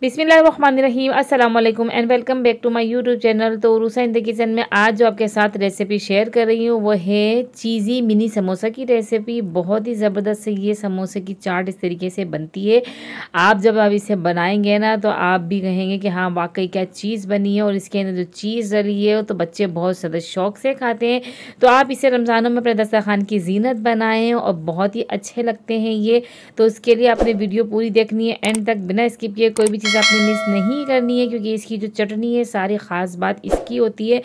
बिस्मिल्लाहिर्रहमानिर्रहीम अस्सलाम वालेकुम and welcome back to my YouTube channel. तो रूसा इन द किचन में आज जो आपके साथ रेसिपी शेयर कर रही हूँ वो है चीज़ी मिनी समोसा की रेसिपी। बहुत ही ज़बरदस्त से ये समोसे की चाट इस तरीके से बनती है। आप जब आप इसे बनाएंगे ना तो आप भी कहेंगे कि हाँ वाकई क्या चीज़ बनी है, और इसके अंदर जो चीज़ डली है तो बच्चे बहुत ज़्यादा शौक से खाते हैं। तो आप इसे रमज़ानों में अपने दस्तरखान की जीनत बनाएं और बहुत ही अच्छे लगते हैं ये। तो उसके लिए आपने वीडियो पूरी देखनी है, एंड तक बिना स्किप किए कोई भी चीज़ आपने मिस नहीं करनी है, क्योंकि इसकी जो चटनी है सारी ख़ास बात इसकी होती है।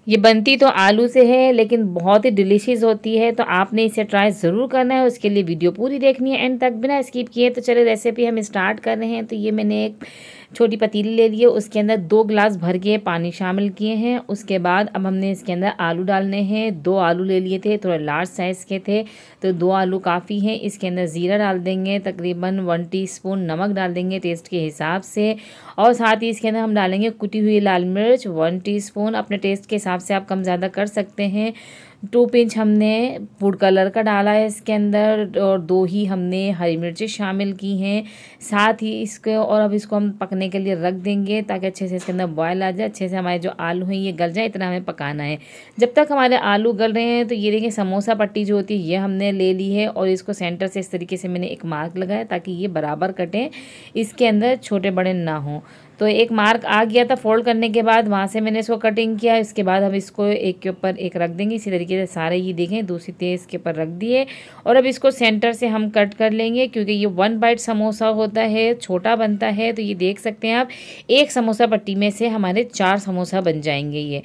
ये बनती तो आलू से है लेकिन बहुत ही डिलीशियस होती है, तो आपने इसे ट्राई ज़रूर करना है। उसके लिए वीडियो पूरी देखनी है एंड तक बिना स्किप किए। तो चले रेसिपी हम स्टार्ट कर रहे हैं। तो ये मैंने एक छोटी पतीली ले ली है, उसके अंदर 2 गिलास भर के पानी शामिल किए हैं। उसके बाद अब हमने इसके अंदर आलू डालने हैं। 2 आलू ले लिए थे, थोड़े लार्ज साइज़ के थे, तो 2 आलू काफ़ी हैं। इसके अंदर ज़ीरा डाल देंगे, तकरीबन 1 टीस्पून नमक डाल देंगे टेस्ट के हिसाब से, और साथ ही इसके अंदर हम डालेंगे कुटी हुई लाल मिर्च 1 टीस्पून। अपने टेस्ट के हिसाब से आप कम ज़्यादा कर सकते हैं। 2 पिंच हमने फूड कलर का डाला है इसके अंदर, और 2 ही हमने हरी मिर्चें शामिल की हैं साथ ही इसके। और अब इसको हम पकने के लिए रख देंगे ताकि अच्छे से इसके अंदर बॉयल आ जाए, अच्छे से हमारे जो आलू हैं ये गल जाए, इतना हमें पकाना है। जब तक हमारे आलू गल रहे हैं तो ये देखिए समोसा पट्टी जो होती है ये हमने ले ली है, और इसको सेंटर से इस तरीके से मैंने एक मार्क लगाया ताकि ये बराबर कटें, इसके अंदर छोटे बड़े ना हों। तो एक मार्क आ गया था फोल्ड करने के बाद, वहाँ से मैंने इसको कटिंग किया। इसके बाद हम इसको एक के ऊपर एक रख देंगे इसी तरीके से सारे, ये देखें दूसरी तेज के ऊपर रख दिए। और अब इसको सेंटर से हम कट कर लेंगे, क्योंकि ये 1 बाइट समोसा होता है, छोटा बनता है। तो ये देख सकते हैं आप, एक समोसा पट्टी में से हमारे 4 समोसा बन जाएंगे ये।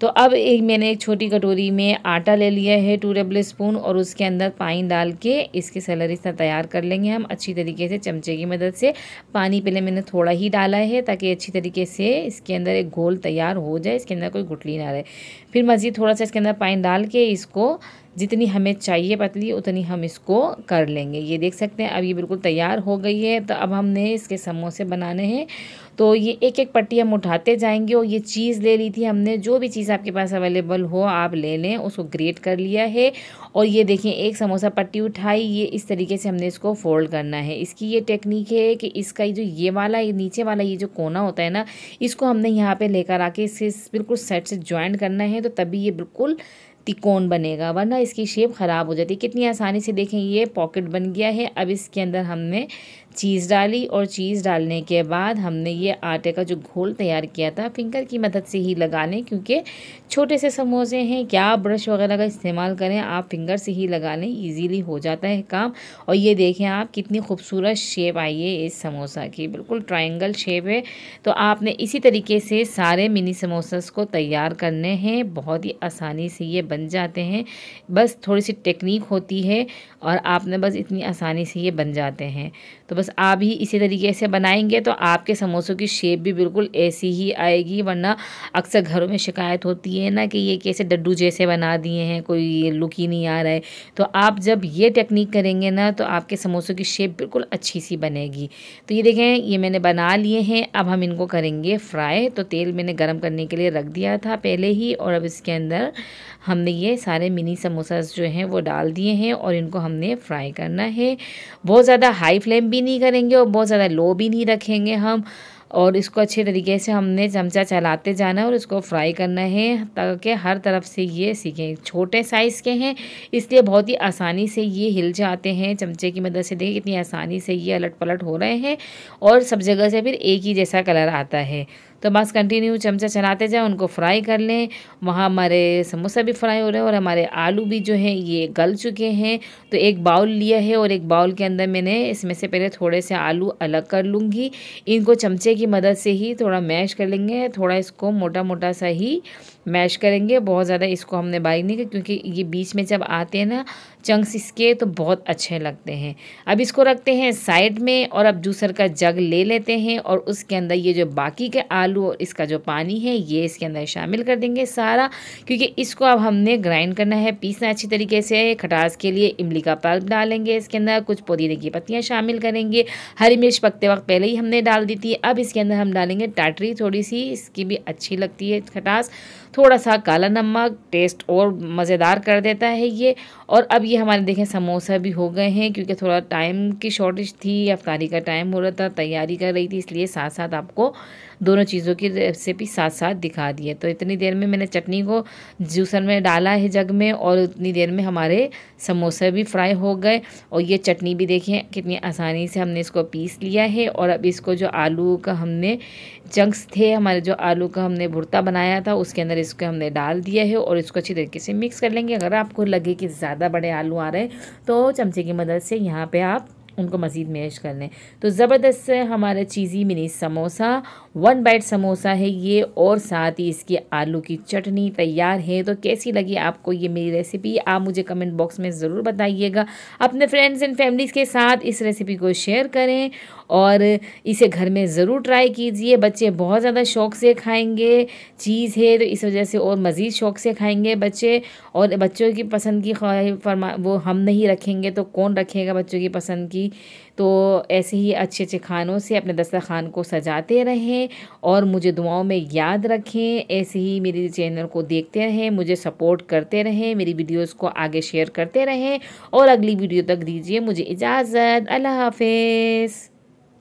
तो अब मैंने एक छोटी कटोरी में आटा ले लिया है 2 टेबल स्पून, और उसके अंदर पानी डाल के इसकी सैलरी सा तैयार कर लेंगे हम अच्छी तरीके से चमचे की मदद से। पानी पहले मैंने थोड़ा ही डाला है ताकि अच्छी तरीके से इसके अंदर एक घोल तैयार हो जाए, इसके अंदर कोई गुठली ना रहे। फिर मज़ीद थोड़ा सा इसके अंदर पानी डाल के इसको जितनी हमें चाहिए पतली उतनी हम इसको कर लेंगे। ये देख सकते हैं अब ये बिल्कुल तैयार हो गई है। तो अब हमने इसके समोसे बनाने हैं। तो ये एक एक पट्टी हम उठाते जाएंगे। और ये चीज़ ले ली थी हमने, जो भी चीज़ आपके पास अवेलेबल हो आप ले लें, उसको ग्रेट कर लिया है। और ये देखिए एक समोसा पट्टी उठाई, ये इस तरीके से हमने इसको फोल्ड करना है। इसकी ये टेक्निक है कि इसका जो ये वाला ये नीचे वाला ये जो कोना होता है ना, इसको हमने यहाँ पे लेकर आके इसे बिल्कुल सेट से ज्वाइंट करना है, तो तभी ये बिल्कुल तिकोन बनेगा, वरना इसकी शेप ख़राब हो जाती है। कितनी आसानी से देखें ये पॉकेट बन गया है। अब इसके अंदर हमने चीज़ डाली, और चीज़ डालने के बाद हमने ये आटे का जो घोल तैयार किया था फिंगर की मदद से ही लगा लें, क्योंकि छोटे से समोसे हैं, क्या ब्रश वगैरह का इस्तेमाल करें, आप फिंगर से ही लगा लें, ईजीली हो जाता है काम। और ये देखें आप कितनी खूबसूरत शेप आई है इस समोसा की, बिल्कुल ट्रायंगल शेप है। तो आपने इसी तरीके से सारे मिनी समोसास को तैयार करने हैं, बहुत ही आसानी से ये बन जाते हैं। बस थोड़ी सी टेक्निक होती है और आपने बस इतनी आसानी से ये बन जाते हैं। तो बस आप ही इसी तरीके से बनाएंगे तो आपके समोसों की शेप भी बिल्कुल ऐसी ही आएगी। वरना अक्सर घरों में शिकायत होती है ना कि ये कैसे डड्डू जैसे बना दिए हैं, कोई ये लुक ही नहीं आ रहा है। तो आप जब ये टेक्निक करेंगे ना तो आपके समोसों की शेप बिल्कुल अच्छी सी बनेगी। तो ये देखें ये मैंने बना लिए हैं, अब हम इनको करेंगे फ्राई। तो तेल मैंने गर्म करने के लिए रख दिया था पहले ही, और अब इसके अंदर हमने ये सारे मिनी समोसास जो हैं वो डाल दिए हैं, और इनको हमने फ्राई करना है। बहुत ज़्यादा हाई फ्लेम भी नहीं करेंगे और बहुत ज़्यादा लो भी नहीं रखेंगे हम, और इसको अच्छे तरीके से हमने चमचा चलाते जाना है और इसको फ्राई करना है ताकि हर तरफ से ये सीखें। छोटे साइज़ के हैं इसलिए बहुत ही आसानी से ये हिल जाते हैं चमचे की मदद से। देखिए कितनी आसानी से ये अलट पलट हो रहे हैं, और सब जगह से फिर एक ही जैसा कलर आता है। तो बस कंटिन्यू चमचा चलाते जाएं, उनको फ्राई कर लें। वहाँ हमारे समोसा भी फ्राई हो रहे हैं और हमारे आलू भी जो हैं ये गल चुके हैं। तो एक बाउल लिया है, और एक बाउल के अंदर मैंने इसमें से पहले थोड़े से आलू अलग कर लूँगी। इनको चमचे की मदद से ही थोड़ा मैश कर लेंगे, थोड़ा इसको मोटा मोटा सा ही मैश करेंगे, बहुत ज़्यादा इसको हमने बारीक नहीं किया, क्योंकि ये बीच में जब आते हैं ना चंक्स इसके तो बहुत अच्छे लगते हैं। अब इसको रखते हैं साइड में, और अब जूसर का जग ले लेते हैं, और उसके अंदर ये जो बाकी के आलू और इसका जो पानी है ये इसके अंदर शामिल कर देंगे सारा, क्योंकि इसको अब हमने ग्राइंड करना है, पीसना अच्छी तरीके से। खटास के लिए इमली का पल्प डालेंगे इसके अंदर, कुछ पुदीने की पत्तियाँ शामिल करेंगे, हरी मिर्च पकते वक्त पहले ही हमने डाल दी थी। अब इसके अंदर हम डालेंगे टाटरी थोड़ी सी, इसकी भी अच्छी लगती है खटास। थोड़ा सा काला नमक, टेस्ट और मज़ेदार कर देता है ये। और अब ये हमारे देखें समोसा भी हो गए हैं, क्योंकि थोड़ा टाइम की शॉर्टेज थी, इफ्तारी का टाइम हो रहा था, तैयारी कर रही थी, इसलिए साथ साथ आपको दोनों चीज़ों की रेसिपी साथ साथ दिखा दी है। तो इतनी देर में मैंने चटनी को जूसर में डाला है जग में, और उतनी देर में हमारे समोसे भी फ्राई हो गए। और ये चटनी भी देखिए कितनी आसानी से हमने इसको पीस लिया है। और अब इसको जो आलू का हमने चंक्स थे, हमारे जो आलू का हमने भुर्ता बनाया था, उसके अंदर इसको हमने डाल दिया है और इसको अच्छी तरीके से मिक्स कर लेंगे। अगर आपको लगे कि ज़्यादा बड़े आलू आ रहे हैं तो चमचे की मदद से यहाँ पे आप उनको मज़ीद मैश कर लें। तो ज़बरदस्त से हमारा चीज़ी मिनी समोसा, 1 बाइट समोसा है ये, और साथ ही इसकी आलू की चटनी तैयार है। तो कैसी लगी आपको ये मेरी रेसिपी, आप मुझे कमेंट बॉक्स में ज़रूर बताइएगा। अपने फ्रेंड्स एंड फैमिलीज़ के साथ इस रेसिपी को शेयर करें और इसे घर में ज़रूर ट्राई कीजिए। बच्चे बहुत ज़्यादा शौक़ से खाएंगे, चीज़ है तो इस वजह से और मज़ीद शौक़ से खाएंगे बच्चे। और बच्चों की पसंद की वो हम नहीं रखेंगे तो कौन रखेगा बच्चों की पसंद की। तो ऐसे ही अच्छे अच्छे खानों से अपने दस्तरखान को सजाते रहें और मुझे दुआओं में याद रखें। ऐसे ही मेरे चैनल को देखते रहें, मुझे सपोर्ट करते रहें, मेरी वीडियोस को आगे शेयर करते रहें। और अगली वीडियो तक दीजिए मुझे इजाज़त। अल्लाह हाफ़िज़।